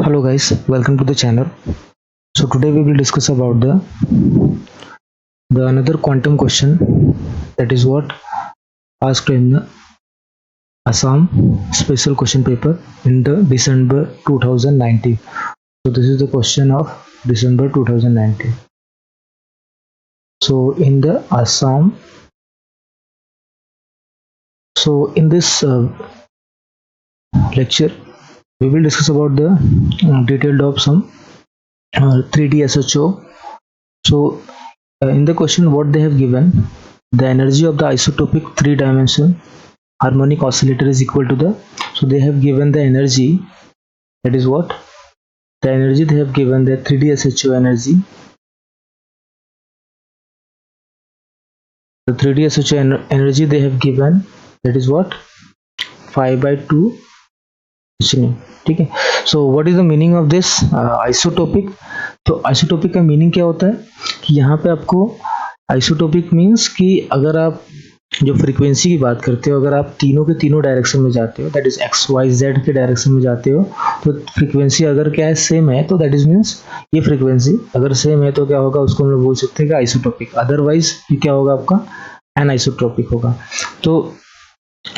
Hello guys, welcome to the channel. So today we will discuss about the another quantum question, that is what asked in the Assam special question paper in the December 2019. So this is the question of December 2019. So in the Assam, so in this lecture we will discuss about the detailed of some 3D SHO. So in the question what they have given, the energy of the isotopic three-dimensional harmonic oscillator is equal to the, so they have given the energy, that is what the energy they have given, the 3D SHO energy, the 3D SHO energy they have given, that is what 5/2 h. ठीक है. So what is the meaning of this isotopic? तो isotopic का meaning क्या होता है कि यहाँ पे आपको आइसोटोपिक मीन्स कि अगर आप जो फ्रीक्वेंसी की बात करते हो, अगर आप तीनों के तीनों डायरेक्शन में जाते हो, that is x y z के डायरेक्शन में जाते हो, तो फ्रीक्वेंसी अगर क्या है सेम है, तो दैट इज मीन्स ये फ्रीक्वेंसी अगर सेम है तो क्या होगा, उसको हम लोग बोल सकते हैं कि आइसोटोपिक. अदरवाइज ये क्या होगा, आपका एनाइसोट्रोपिक होगा. तो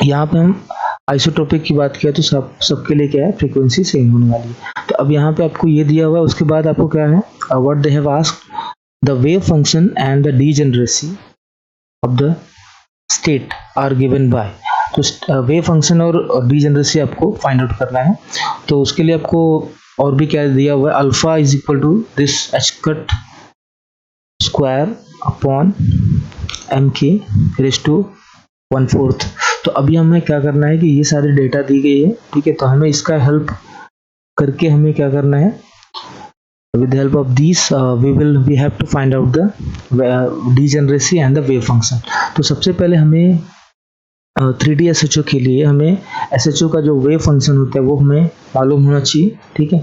यहाँ पे हम आइसोट्रोपिक की बात किया तो सबके लिए क्या है, फ्रीक्वेंसी सेम होने वाली है. तो अब यहाँ पे आपको ये दिया हुआ है, उसके बाद आपको क्या है, what they have asked the wave function and the degeneracy of the state are given by. तो वेव फंक्शन और डीजेनरेसी आपको फाइंड आउट करना है. तो उसके लिए आपको और भी क्या दिया हुआ है, alpha is equal to this h cut square upon m के रेज टू 1/4. तो अभी हमें क्या करना है कि ये सारी डेटा दी गई है, ठीक है. तो हमें इसका हेल्प करके हमें क्या करना है, with the help of these we have to find out the degeneracy and the wave function. तो सबसे पहले हमें 3D SHO के लिए हमें SHO का जो वेव फंक्शन होता है वो हमें मालूम होना चाहिए, ठीक है.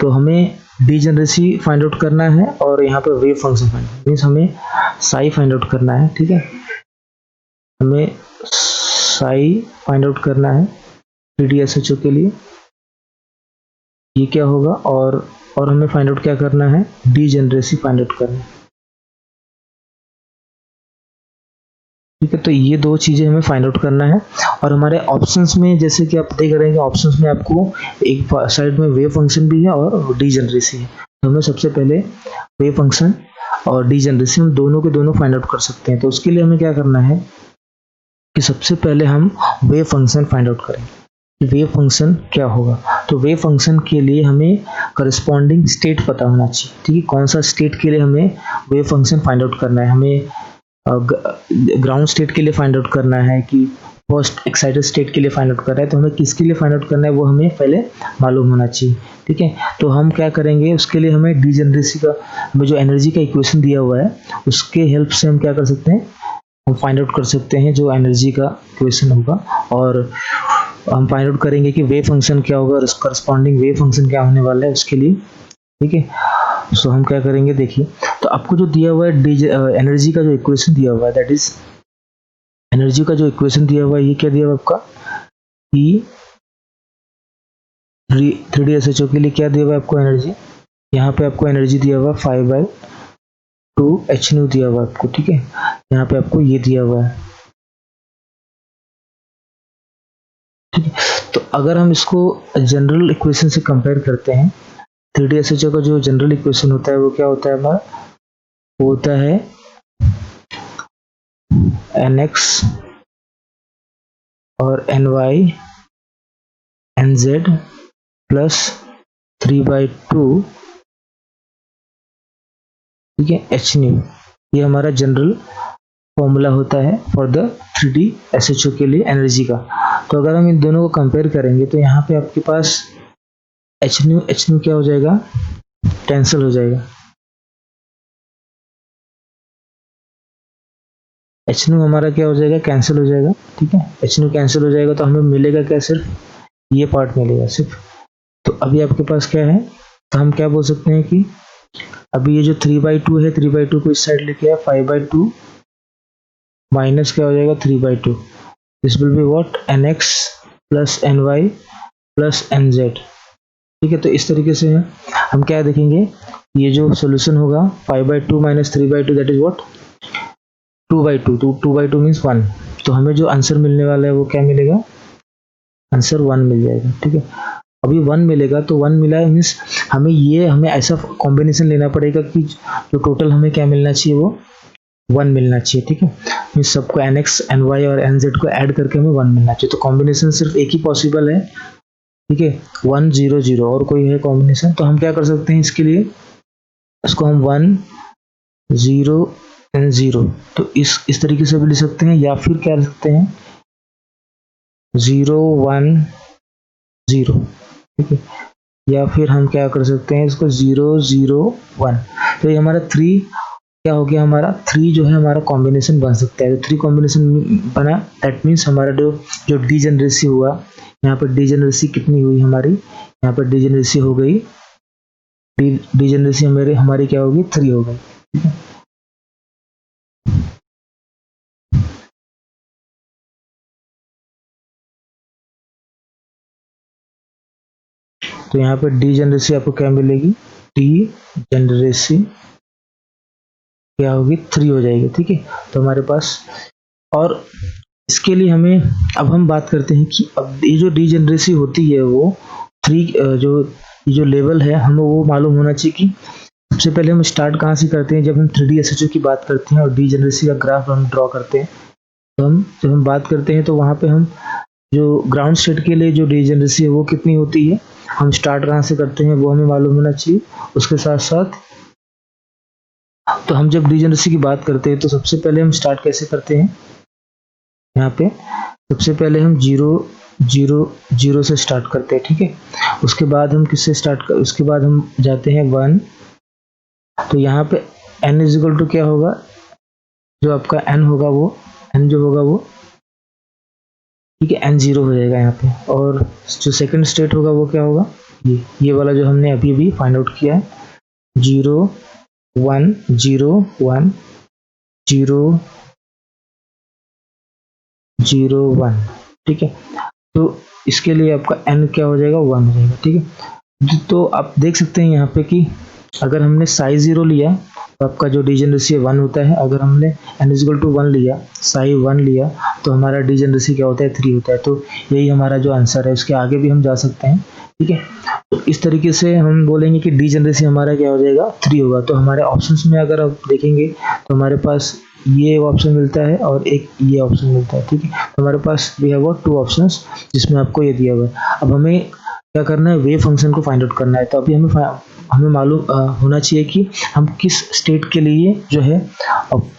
तो हमें डीजेनरेसी फाइंड आउट करना है और यहाँ पे वेव फंक्शन मीन्स हमें साई फाइंड आउट करना है, ठीक है. हमें साई फाइंड आउट करना है 3D SHO के लिए, ये क्या होगा, और हमें फाइंड आउट क्या करना है, डीजेनरेसी फाइंड आउट करना है, ठीक है. तो ये दो चीजें हमें फाइंड आउट करना है. और हमारे ऑप्शंस में जैसे कि आप देख रहे हैं, ऑप्शंस में आपको एक साइड में वेव फंक्शन भी है और डीजेनरेसी है. तो हमें सबसे पहले वेव फंक्शन और डीजेनरेसी हम दोनों के दोनों फाइंड आउट कर सकते हैं. तो उसके लिए हमें क्या करना है कि सबसे पहले हम वेव फंक्शन फाइंड आउट करेंगे. वेव फंक्शन क्या होगा, तो वेव फंक्शन के लिए हमें करस्पॉन्डिंग स्टेट पता होना चाहिए, ठीक है. कौन सा स्टेट के लिए हमें वेव फंक्शन फाइंड आउट करना है, हमें ग्राउंड स्टेट के लिए फाइंड आउट करना है कि फर्स्ट एक्साइटेड स्टेट के लिए फाइंड आउट करना है. तो हमें किसके लिए फाइंड आउट करना है वो हमें पहले मालूम होना चाहिए, ठीक है. तो हम क्या करेंगे, उसके लिए हमें डीजेनरेसी का हमें जो एनर्जी का इक्वेशन दिया हुआ है उसके हेल्प से हम क्या कर सकते हैं, हम फाइंड आउट कर सकते हैं जो एनर्जी का इक्वेशन होगा. और हम फाइंड आउट करेंगे कि वेव फंक्शन क्या होगा और करस्पॉन्डिंग वेव फंक्शन क्या होने वाला है उसके लिए, ठीक है. सो हम क्या करेंगे, देखिए. तो आपको जो दिया हुआ है एनर्जी का जो इक्वेशन दिया हुआ है, दैट इज एनर्जी का जो इक्वेशन दिया हुआ है, ये क्या दिया हुआ है आपका, कि 3D SHO के लिए क्या दिया हुआ है आपको एनर्जी, यहाँ पे आपको एनर्जी दिया हुआ 5/2 h न्यू दिया हुआ है आपको, ठीक है. यहाँ पे आपको ये दिया हुआ है, ठीक है. तो अगर हम इसको जनरल इक्वेशन से कंपेयर करते हैं, 3D SHO का जो जनरल इक्वेशन होता है वो क्या होता है हमारा, वो होता है nx और ny nz प्लस 3/2, ठीक है, h न्यू. ये हमारा जनरल फॉर्मूला होता है फॉर द 3D SHO के लिए एनर्जी का. तो अगर हम इन दोनों को कंपेयर करेंगे तो यहाँ पे आपके पास एच न्यू क्या हो जाएगा, कैंसिल हो जाएगा. एच न्यू हमारा क्या हो जाएगा, कैंसिल हो जाएगा, ठीक है. एच न्यू कैंसिल हो जाएगा तो हमें मिलेगा क्या, सिर्फ ये पार्ट मिलेगा सिर्फ. तो अभी आपके पास क्या है, तो हम क्या बोल सकते हैं कि अभी ये जो 3/2 है, 3/2 को इस साइड लेके आया, 5/2 माइनस क्या हो जाएगा 3/2. This will be what, nx plus ny plus nz, ठीक है। तो इस तरीके से हम क्या देखेंगे, ये जो सोल्यूशन होगा 5/2 माइनस 3/2 दैट इज व्हाट 2/2, तो 2/2 मीन्स 1। तो हमें जो आंसर मिलने वाला है वो क्या मिलेगा, आंसर 1 मिल जाएगा। ठीक है, अभी 1 मिलेगा तो 1 मिला मीन्स हमें ऐसा कॉम्बिनेशन लेना पड़ेगा कि जो टोटल हमें क्या मिलना चाहिए वो 1 मिलना चाहिए। ठीक है, मीन्स सबको nx ny और nz को ऐड करके हमें 1 मिलना चाहिए। तो कॉम्बिनेशन सिर्फ एक ही पॉसिबल है। ठीक है, 1 0 0 और कोई है कॉम्बिनेशन, तो हम क्या कर सकते हैं इसके लिए, इसको हम 1 0 एंड 0, तो इस तरीके से भी लिख सकते हैं, या फिर क्या लिख सकते हैं 0 1 0। ठीक है, या फिर हम क्या कर सकते हैं इसको 0 0 1। तो ये हमारा 3 क्या हो गया, हमारा 3 जो है हमारा कॉम्बिनेशन बन सकता है। तो 3 कॉम्बिनेशन बना, दैट मीन्स हमारा जो जो डीजेनरेसी हुआ, यहाँ पर डीजेनरेसी कितनी हुई हमारी, यहाँ पर डीजेनरेसी हो गई, डीजेनरेसी हमारी क्या होगी 3 हो गई। ठीक है, तो यहाँ पर डीजेनरेसी आपको क्या मिलेगी, डीजेनरेसी क्या होगी 3 हो जाएगी। ठीक है, तो हमारे पास, और इसके लिए हमें, अब हम बात करते हैं कि अब ये जो डीजेनरेसी होती है वो 3 जो ये जो लेवल है हमें वो मालूम होना चाहिए कि सबसे पहले हम स्टार्ट कहाँ से करते हैं, जब हम 3D SHO की बात करते हैं और डीजेनरेसी का ग्राफ हम ड्रॉ करते हैं। तो हम जब हम बात करते हैं तो वहाँ पे हम जो ग्राउंड स्टेट के लिए जो डीजेनरेसी है वो कितनी होती है, हम स्टार्ट कहाँ से करते हैं वो हमें मालूम होना चाहिए। उसके साथ साथ तो हम जब डीजेनरेसी की बात करते हैं तो सबसे पहले हम स्टार्ट कैसे करते हैं, यहाँ पे सबसे पहले हम 0 0 0 से स्टार्ट करते हैं। ठीक है, उसके बाद हम किससे स्टार्ट कर, उसके बाद हम जाते हैं 1। तो यहाँ पे n इज इक्वल टू क्या होगा, जो आपका n होगा वो n जो होगा वो, ठीक है, n 0 हो जाएगा यहाँ पे। और जो सेकंड स्टेट होगा वो क्या होगा, ये वाला जो हमने अभी भी फाइंड आउट किया है, 0 1 0 1 0 0 1। ठीक है, तो इसके लिए आपका n क्या हो जाएगा 1 हो जाएगा। ठीक है, तो आप देख सकते हैं यहाँ पे कि अगर हमने साई 0 लिया तो आपका जो डीजेनरेसी 1 होता है, अगर हमने n इज इक्वल टू 1 लिया, साई 1 लिया, तो हमारा डीजेनरेसी क्या होता है 3 होता है। तो यही हमारा जो आंसर है, उसके आगे भी हम जा सकते हैं। ठीक है, तो इस तरीके से हम बोलेंगे कि डीजेनरेसी हमारा क्या हो जाएगा 3 होगा। तो हमारे ऑप्शंस में अगर आप देखेंगे तो हमारे पास ये ऑप्शन मिलता है और एक ये ऑप्शन मिलता है। ठीक है, तो हमारे पास वी हैव 2 ऑप्शंस जिसमें आपको ये दिया हुआ है। अब हमें क्या करना है, वेव फंक्शन को फाइंड आउट करना है। तो अभी हमें मालूम होना चाहिए कि हम किस स्टेट के लिए जो है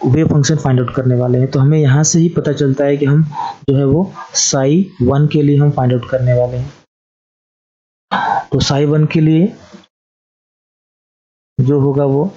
वेव फंक्शन फाइंड आउट करने वाले हैं। तो हमें यहाँ से ही पता चलता है कि हम जो है वो साई 1 के लिए हम फाइंड आउट करने वाले हैं। तो साई 1 के लिए जो होगा वो,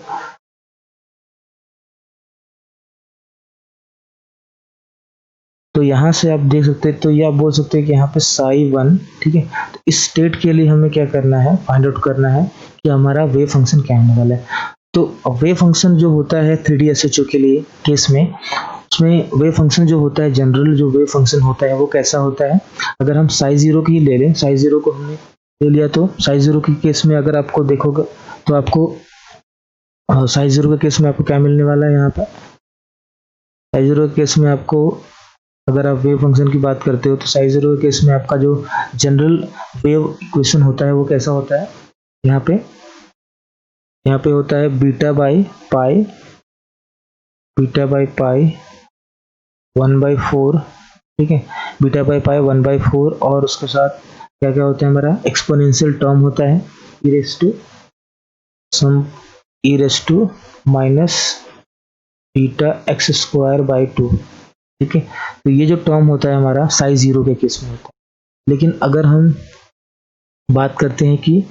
तो यहाँ से आप देख सकते हैं, तो ये आप बोल सकते हैं कि यहाँ पे साई 1। ठीक है, तो इस स्टेट के लिए हमें क्या करना है, फाइंड आउट करना है कि हमारा वेव फंक्शन क्या होने वाला है। तो वेव फंक्शन जो होता है 3D SHO के लिए केस में, उसमें वेव फंक्शन जो होता है, जनरल जो वेव फंक्शन होता है वो कैसा होता है, अगर हम साई 0 की ले लें, साई 0 को हमने ले लिया, तो साई 0 के केस में अगर आपको देखोगे तो आपको साई 0 के केस में आपको क्या मिलने वाला है, यहाँ पर साई 0 के केस में आपको, अगर आप वेव फंक्शन की बात करते हो तो साई 0 के केस में आपका जो जनरल वेव इक्वेशन होता है वो कैसा होता है, यहाँ पे होता है बीटा बाई पाई 1/4। ठीक है, बीटा बाई पाई 1/4, और उसके साथ क्या क्या होता है, हमारा एक्सपोनेंशियल टर्म होता है E raise to minus beta x square by 2। ठीक है, तो ये जो टर्म होता है हमारा साई 0 के केस में होता है। लेकिन अगर हम बात करते हैं कि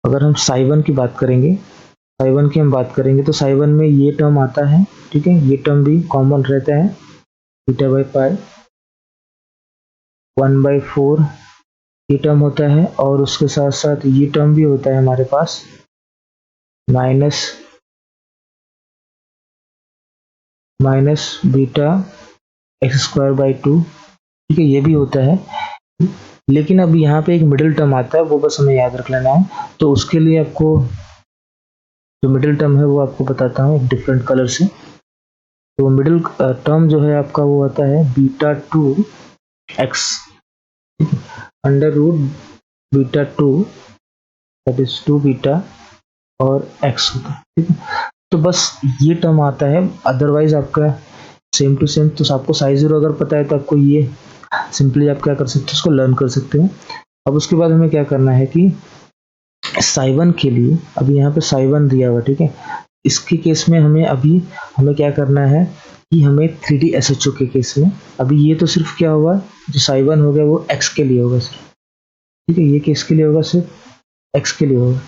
अगर हम साई 1 की बात करेंगे, साई 1 की हम बात करेंगे, तो साई 1 में ये टर्म आता है। ठीक है, ये टर्म भी कॉमन रहता है, बीटा बाई पाई 1/4 ये टर्म होता है, और उसके साथ साथ ये टर्म भी होता है हमारे पास minus beta x square by 2। ठीक है, ये भी होता है। लेकिन अब यहाँ पे एक मिडिल टर्म आता है, वो बस हमें याद रख लेना है। तो उसके लिए आपको जो मिडिल टर्म है वो आपको बताता हूँ एक डिफरेंट कलर से। तो मिडिल टर्म जो है आपका वो आता है beta 2x under root beta 2 that is 2 beta और x होता है, ठीक है। तो बस ये टर्म आता है, अदरवाइज आपका सेम टू सेम। तो आपको साइज जीरो अगर पता है तो आपको ये सिंपली आप क्या कर सकते हो, इसको लर्न कर सकते हो। अब उसके बाद हमें क्या करना है कि साइवन के लिए, अभी यहाँ पे साइवन दिया हुआ, ठीक है। इसके केस में हमें क्या करना है कि हमें 3D SHO के केस में, अभी ये तो सिर्फ क्या होगा, जो साइवन हो गया वो x के लिए होगा सिर्फ, ठीक है। ये केस के लिए होगा, सिर्फ x के लिए होगा,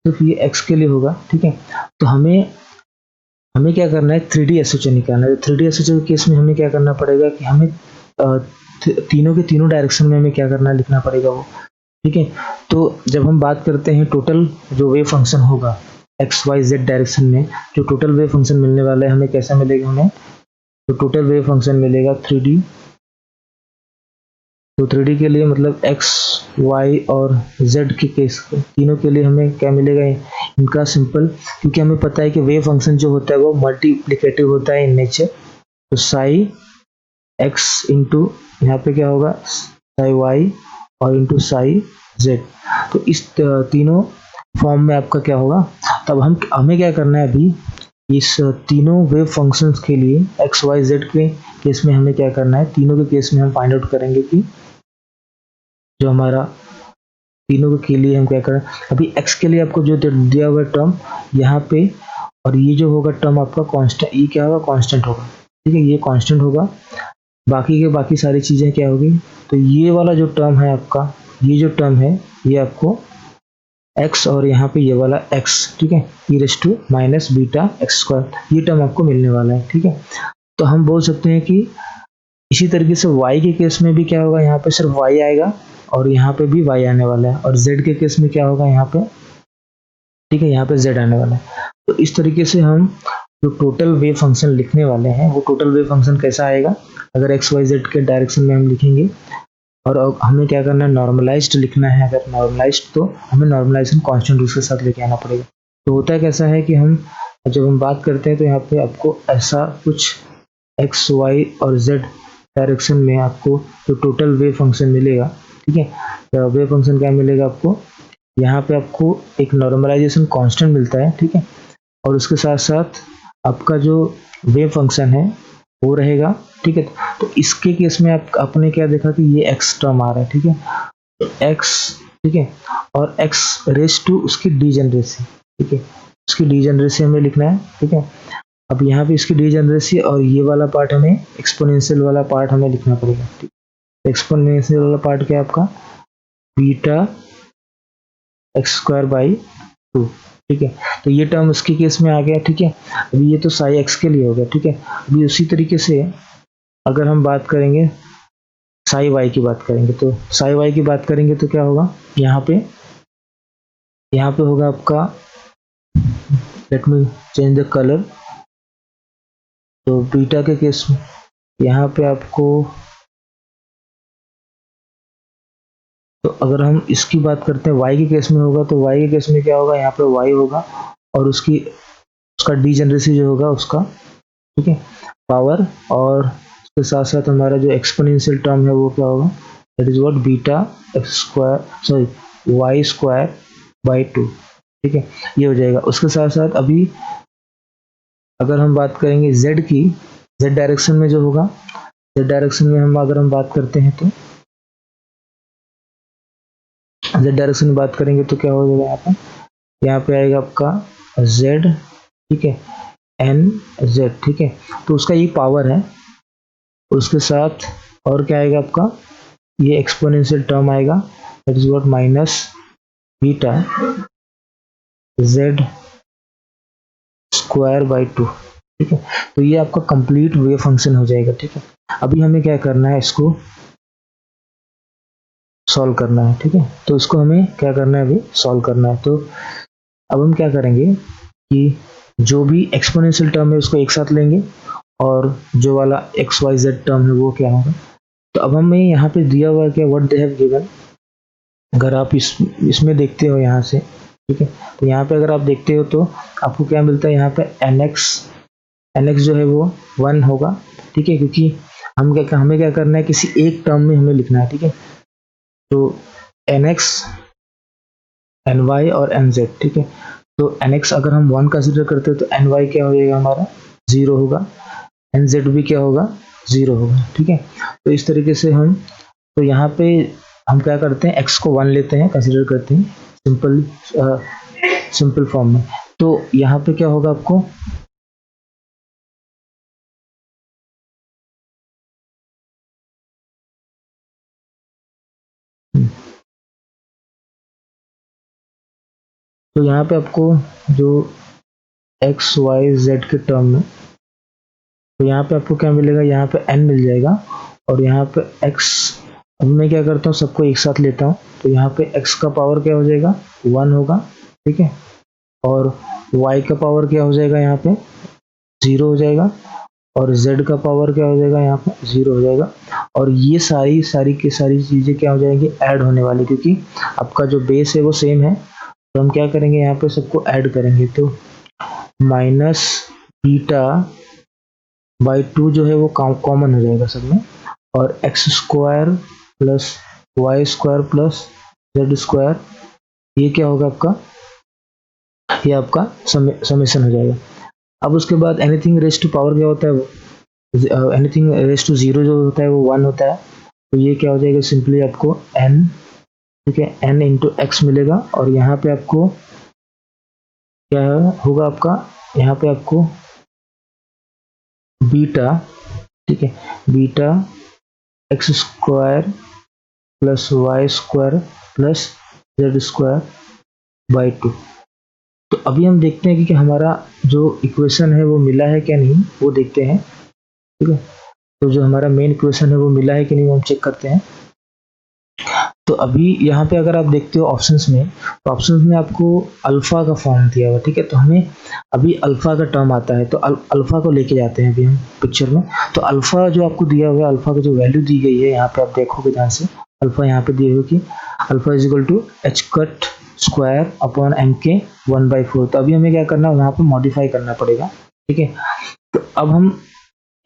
सिर्फ ये x के लिए होगा, ठीक है। तो हमें क्या करना है, 3D SHO निकालना है। 3D SHO के केस में हमें क्या करना पड़ेगा कि हमें तीनों के तीनों डायरेक्शन में हमें क्या करना है, लिखना पड़ेगा वो, ठीक है। तो जब हम बात करते हैं टोटल जो वेव फंक्शन होगा एक्स वाई जेड डायरेक्शन में, जो टोटल वेव फंक्शन मिलने वाला है हमें कैसा मिलेगा, हमें तो टोटल वेव फंक्शन मिलेगा 3D। तो 3D के लिए मतलब एक्स वाई और जेड के केस तीनों के लिए हमें क्या मिलेगा, इनका सिंपल, क्योंकि हमें पता है कि वेव फंक्शन जो होता है वो मल्टीप्लिकेटिव होता है इन नेचर। तो साई एक्स इंटू यहाँ पे क्या होगा साई वाई और इंटू साई जेड। तो इस तीनों फॉर्म में आपका क्या होगा। तब हमें क्या करना है, अभी इस तीनों वेव फंक्शंस के लिए एक्स वाई जेड के केस में हमें क्या करना है, तीनों के केस में हम फाइंड आउट करेंगे कि जो हमारा तीनों के लिए हम क्या करें। अभी एक्स के लिए आपको जो दिया हुआ टर्म यहाँ पे, और ये जो होगा टर्म आपका कांस्टेंट, ये क्या होगा, कांस्टेंट होगा, ठीक है। ये कांस्टेंट होगा, बाकी के बाकी सारी चीज़ें क्या होगी। तो ये वाला जो टर्म है आपका, ये जो टर्म है ये आपको x और यहाँ पे ये वाला x, ठीक है, e raise to minus beta x square, ये टर्म आपको मिलने वाला है, ठीक है। तो हम बोल सकते हैं कि इसी तरीके से y के केस में भी क्या होगा, यहाँ पे सिर्फ y आएगा और यहाँ पे भी y आने वाला है, और z के केस में क्या होगा यहाँ पे, ठीक है, यहाँ पे z आने वाला है। तो इस तरीके से हम जो टोटल वेव फंक्शन लिखने वाले हैं, वो टोटल वेव फंक्शन कैसा आएगा, अगर एक्स वाई जेड के डायरेक्शन में हम लिखेंगे। और हमें क्या करना है, नॉर्मलाइज्ड लिखना है। अगर नॉर्मलाइज्ड तो हमें नॉर्मलाइजेशन कांस्टेंट उसके साथ लेके आना पड़ेगा। तो होता है कैसा है कि जब हम बात करते हैं तो यहाँ पे आपको ऐसा कुछ एक्स वाई और जेड डायरेक्शन में आपको जो टोटल वेव फंक्शन मिलेगा, ठीक है। तो वेव फंक्शन क्या मिलेगा आपको, यहाँ पे आपको एक नॉर्मलाइजेशन कांस्टेंट मिलता है, ठीक है। और उसके साथ साथ आपका जो वेव फंक्शन है वो रहेगा, ठीक है। तो इसके केस में आपने क्या देखा कि ये एक्स टर्म आ रहा है, ठीक है, तो एक्स, ठीक है, और एक्स रेज टू उसकी डीजेनरेसी, ठीक है, उसकी डीजेनरेसी हमें लिखना है, ठीक है। अब यहाँ पे इसकी डीजेनरेसी और ये वाला पार्ट हमें एक्सपोनेंशियल वाला पार्ट हमें लिखना पड़ेगा, ठीक है। एक्सपोनेंशियल वाला पार्ट क्या है आपका, बीटा एक्स स्क्वायर बाई 2, ठीक है। तो ये टर्म उसके केस में आ गया, ठीक है। अभी ये तो साई एक्स के लिए हो गया, ठीक है। अभी उसी तरीके से अगर हम बात करेंगे साई वाई की बात करेंगे, तो साई वाई की बात करेंगे तो क्या होगा, यहाँ पे होगा आपका, let me change the colour. तो बीटा के केस में यहाँ पे आपको, तो अगर हम इसकी बात करते हैं वाई के केस में होगा, तो वाई के केस में क्या होगा, यहाँ पे वाई होगा और उसका डीजेनरेसी जो होगा उसका, ठीक है, पावर, और उसके साथ साथ हमारा जो एक्सपोनेंशियल टर्म है वो क्या होगा, that is what beta x square, sorry y square by 2, ठीक है, ये हो जाएगा। उसके साथ साथ अभी अगर हम बात करेंगे z की, z डायरेक्शन में जो होगा, z डायरेक्शन में अगर हम बात करते हैं, तो z डायरेक्शन में बात करेंगे तो क्या हो जाएगा, यहाँ पे आएगा आपका z, ठीक है, एन जेड, ठीक है। तो उसका ये पावर है, उसके साथ और क्या आएगा आपका, ये एक्सपोनेंशियल टर्म आएगा, that is what minus beta Z square by 2, ठीक है। तो ये आपका कंप्लीट वेव फंक्शन हो जाएगा, ठीक है। अभी हमें क्या करना है, इसको सॉल्व करना है, ठीक है। तो इसको हमें क्या करना है, अभी सॉल्व करना है। तो अब हम क्या करेंगे कि जो भी एक्सपोनेंशियल टर्म है उसको एक साथ लेंगे, और जो वाला एक्स वाई जेड टर्म है वो क्या होगा, तो अब हमें यहाँ पे दिया हुआ है क्या, व्हाट दे हैव गिवन। अगर आप इसमें देखते हो यहाँ से, ठीक है, तो यहाँ पे अगर आप देखते हो तो आपको क्या मिलता है, यहाँ पे एन एक्स जो है वो 1 होगा, ठीक है, क्योंकि हमें क्या करना है, किसी एक टर्म में हमें लिखना है, ठीक है। तो एन एक्स, एन वाई और एन जेड, ठीक है। तो एन एक्स अगर हम 1 कंसिडर करते हैं तो एन वाई क्या हो जाएगा हमारा, 0 होगा, एन जेड भी क्या होगा, 0 होगा, ठीक है। तो इस तरीके से हम, तो यहाँ पे हम क्या करते हैं, x को 1 लेते हैं, कंसिडर करते हैं सिंपल फॉर्म में। तो यहाँ पे क्या होगा आपको, तो यहाँ पे आपको जो x y z के टर्म में, तो यहाँ पे आपको क्या मिलेगा, यहाँ पे n मिल जाएगा, और यहाँ पे x, अब मैं क्या करता हूँ, सबको एक साथ लेता हूँ, तो यहाँ पे x का पावर क्या हो जाएगा, 1 होगा, ठीक है, और y का पावर क्या हो जाएगा, यहाँ पे 0 हो जाएगा, और z का पावर क्या हो जाएगा, यहाँ पे 0 हो जाएगा। और ये सारी सारी की सारी चीज़ें क्या हो जाएंगी, ऐड होने वाली, क्योंकि आपका जो बेस है वो सेम है। तो हम क्या करेंगे, यहाँ पे सबको ऐड करेंगे, तो माइनस बीटा बाई 2 जो है वो कॉमन हो जाएगा सब में, और x square plus y square plus z square, ये क्या होगा आपका, ये आपका समेशन हो जाएगा। अब उसके बाद एनीथिंग रेज टू पावर क्या होता है, एनीथिंग रेज टू 0 जो होता है वो 1 होता है। तो ये क्या हो जाएगा, सिंपली आपको n, ठीक है, n इंटू एक्स मिलेगा, और यहाँ पे आपको क्या होगा आपका, यहाँ पे आपको बीटा, ठीक है, beta x square plus y square plus z square by 2। तो अभी हम देखते हैं कि हमारा जो इक्वेशन है वो मिला है क्या नहीं, वो देखते हैं, ठीक है। तो जो हमारा मेन इक्वेशन है वो मिला है कि नहीं, वो हम चेक करते हैं। तो अभी यहाँ पे अगर आप देखते हो ऑप्शंस में, तो ऑप्शंस में आपको अल्फा का फॉर्म दिया हुआ, ठीक है, तो हमें अभी अल्फा का टर्म आता है, तो अल्फा को लेके जाते हैं अभी हम पिक्चर में। तो अल्फा जो आपको दिया हुआ है, अल्फा की जो वैल्यू दी गई है यहाँ पे आप देखोगे ध्यान से, अल्फा यहाँ पे दिए हुए कि alpha is equal to h cut square upon m के 1/4। तो अभी हमें क्या करना है, वहाँ पे मॉडिफाई करना पड़ेगा, ठीक है। तो अब हम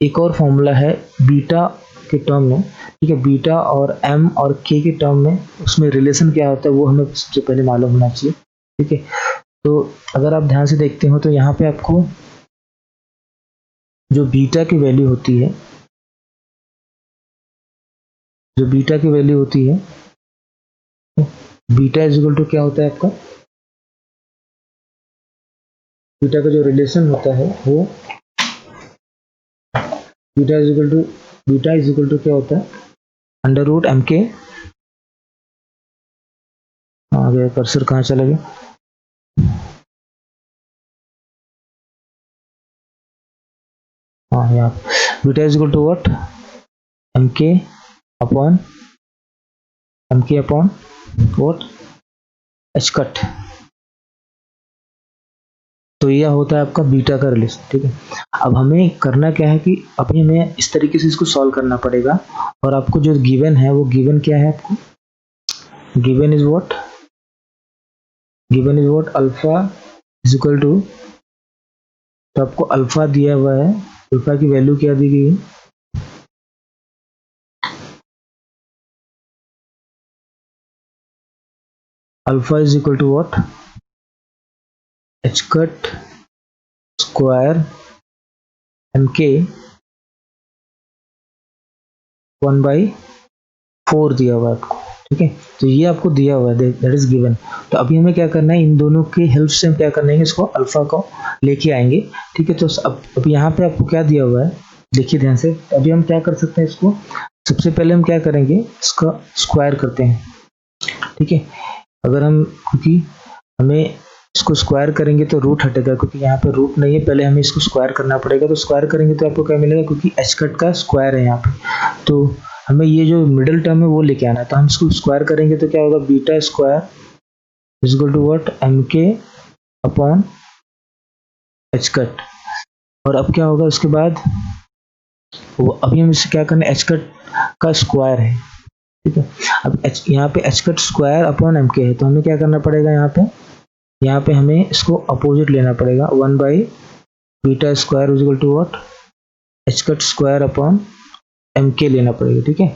एक और फॉर्मूला है बीटा के टर्म में, ठीक है, बीटा और एम और के के टर्म में, उसमें रिलेशन क्या होता है वो हमें सबसे पहले मालूम होना चाहिए, ठीक है। तो अगर आप ध्यान से देखते हो तो यहाँ पे आपको जो बीटा की वैल्यू होती है, जो बीटा की वैल्यू होती है, बीटा इज इक्वल टू क्या होता है आपका, बीटा का जो रिलेशन होता है वो बीटा इज इक्वल टू क्या होता है, अंडर रूट एम के, आ गया कर्सर, कहाँ चला गया, हाँ यहाँ, beta is equal to what, m के अपॉन व्हाट, एच कट। तो यह होता है आपका बीटा का रिलेशन, ठीक है। अब हमें करना क्या है कि अभी हमें इस तरीके से इसको सॉल्व करना पड़ेगा, और आपको जो गिवन है वो गिवन क्या है, आपको given is what alpha is equal to, तो आपको अल्फा दिया हुआ है, अल्फा की वैल्यू क्या दी गई है, alpha is equal to what, h cut square m के 1/4 दिया हुआ है आपको, ठीक है। तो ये आपको दिया हुआ है, दैट इज गिवन। तो अभी हमें क्या करना है, इन दोनों के हेल्प से हम क्या करना है, इसको अल्फा को लेके आएंगे, ठीक है। तो अब यहाँ पे आपको क्या दिया हुआ है, देखिए ध्यान से, अभी हम क्या कर सकते हैं, इसको सबसे पहले हम क्या करेंगे, इसका स्क्वायर करते हैं, ठीक है। अगर हम, क्योंकि हमें इसको स्क्वायर करेंगे तो रूट हटेगा, क्योंकि यहाँ पे रूट नहीं है, पहले हमें इसको स्क्वायर करना पड़ेगा। तो स्क्वायर करेंगे तो आपको क्या मिलेगा, क्योंकि एच कट का स्क्वायर है यहाँ पे, तो हमें ये जो मिडिल टर्म है वो लेके आना है। तो हम इसको स्क्वायर करेंगे तो क्या होगा, beta square is equal to what, m के अपॉन एच कट। और अब क्या होगा उसके बाद, वो अभी हम इससे क्या करना है, एच कट का स्क्वायर है, ठीक है। अब यहाँ पे h cut square upon m के है, तो हमें क्या करना पड़ेगा, यहाँ पे हमें इसको अपोजिट लेना पड़ेगा, 1 by beta square is equal to what, h cut square upon m के लेना पड़ेगा, ठीक है।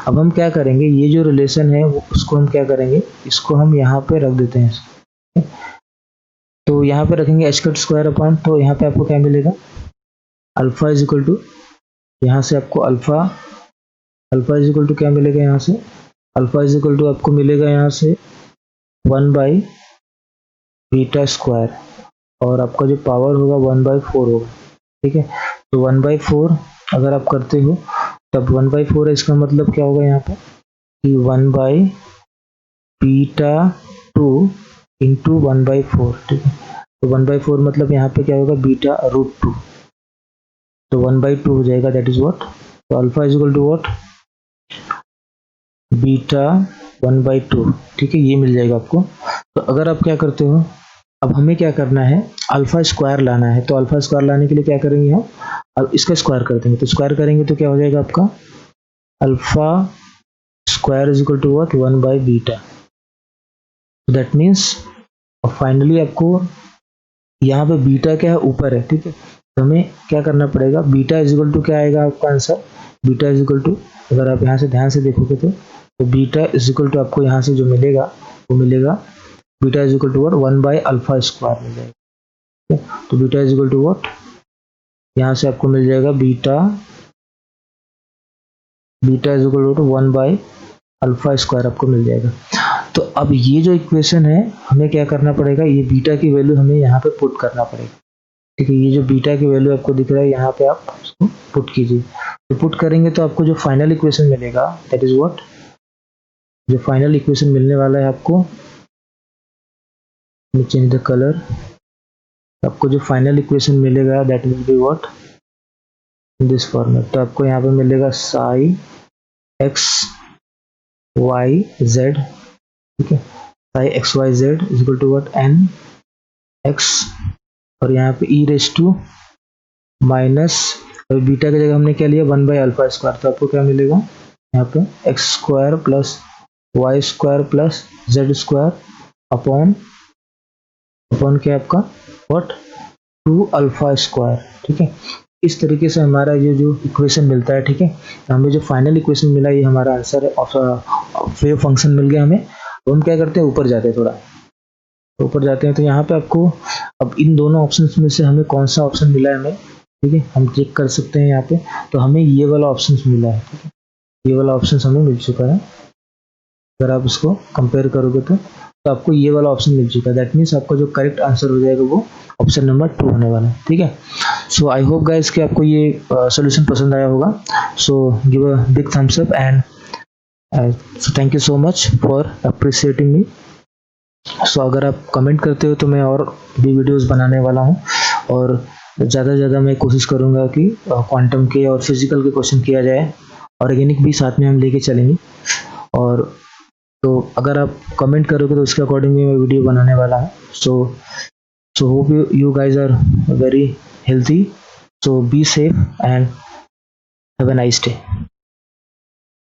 अब हम क्या करेंगे, ये जो रिलेशन है उसको हम क्या करेंगे, इसको हम यहाँ पे रख देते हैं। तो यहाँ पे रखेंगे एच कट स्क्वायर अपॉन, तो यहाँ पे आपको क्या मिलेगा, अल्फा इज इक्वल टू, यहाँ से आपको अल्फा इज इक्वल टू क्या मिलेगा, यहाँ से अल्फा इज इक्वल टू आपको मिलेगा यहाँ से 1 बाई बीटा स्क्वायर, और आपका जो पावर होगा 1/4 होगा, ठीक है। तो 1/4 अगर आप करते हो तब 1/4 है, इसका मतलब क्या होगा यहाँ पे कि 1 बाई बीटा 2 इंटू 1/4, ठीक है। तो 1/4 मतलब यहाँ पे क्या होगा, बीटा रूट 2, तो 1/2 हो जाएगा, दैट इज व्हाट, तो alpha is equal to what, beta 1/2, ठीक है, ये मिल जाएगा आपको। तो अगर आप क्या करते हो, अब हमें क्या करना है, अल्फा स्क्वायर लाना है, तो अल्फा स्क्वायर लाने के लिए क्या करेंगे हम, अब इसका स्क्वायर कर देंगे, तो स्क्वायर करेंगे तो क्या हो जाएगा आपका, alpha square is equal to what, 1 by beta, that means finally आपको यहाँ पे बीटा क्या है, ऊपर है, ठीक है। तो हमें क्या करना पड़ेगा, बीटा इज इक्वल टू क्या आएगा आपका answer, beta is equal to, अगर आप यहाँ से ध्यान से देखोगे तो बीटा इज इक्वल टू आपको यहाँ से जो मिलेगा वो मिलेगा, beta is equal to what, 1 by alpha square मिल जाएगा, ठीक है। तो beta is equal to what, यहाँ से आपको मिल जाएगा beta is equal to 1 by alpha square आपको मिल जाएगा। तो अब ये जो इक्वेशन है हमें क्या करना पड़ेगा, ये बीटा की वैल्यू हमें यहाँ पे पुट करना पड़ेगा, ठीक है। ये जो बीटा की वैल्यू आपको दिख रहा है यहाँ पे आप उसको पुट कीजिए, तो पुट करेंगे तो आपको जो फाइनल इक्वेशन मिलेगा, दैट इज व्हाट, जो फाइनल इक्वेशन मिलने वाला है आपको, चेंज द कलर, आपको जो फाइनल इक्वेशन मिलेगा that will be what, this format, तो आपको यहाँ पे मिलेगा साई एक्स वाई जेड, ठीक है, psi x y z is equal to what, n x, और यहाँ पे e raise to minus, beta की जगह हमने क्या लिया, 1 बाई अल्फा स्क्वायर, तो आपको क्या मिलेगा यहाँ पे, x square plus y square plus z square upon क्या आपका व्हाट, 2 अल्फा स्क्वायर, ठीक है। इस तरीके से हमारा ये जो इक्वेशन मिलता है, ठीक है, तो हमें जो फाइनल इक्वेशन मिला ये हमारा आंसर है, वेव फंक्शन मिल गया हमें। तो हम क्या करते हैं, ऊपर जाते हैं, थोड़ा ऊपर जाते हैं, तो यहाँ पे आपको अब इन दोनों ऑप्शंस में से हमें कौन सा ऑप्शन मिला है हमें, ठीक है, हम चेक कर सकते हैं यहाँ पे, तो हमें ये वाला ऑप्शन मिला है, ठीक है, ये वाला ऑप्शन हमें मिल चुका है। अगर आप इसको कंपेयर करोगे तो आपको ये वाला ऑप्शन मिल चुका है, दैट मीन्स आपका जो करेक्ट आंसर हो जाएगा वो ऑप्शन नंबर 2 होने वाला है, ठीक है। सो आई होप गाइस कि आपको ये सोल्यूशन पसंद आया होगा, so give a big thumbs up and so thank you so much for appreciating me. So अगर आप कमेंट करते हो तो मैं और भी वीडियोस बनाने वाला हूँ, और ज़्यादा से ज़्यादा मैं कोशिश करूँगा कि क्वांटम के और फिजिकल के क्वेश्चन किया जाए, ऑर्गेनिक भी साथ में हम लेके चलेंगे। और तो अगर आप कमेंट करोगे तो उसके अकॉर्डिंग मैं वीडियो बनाने वाला हूँ। So hope you guys are very healthy, so be safe and have a nice day.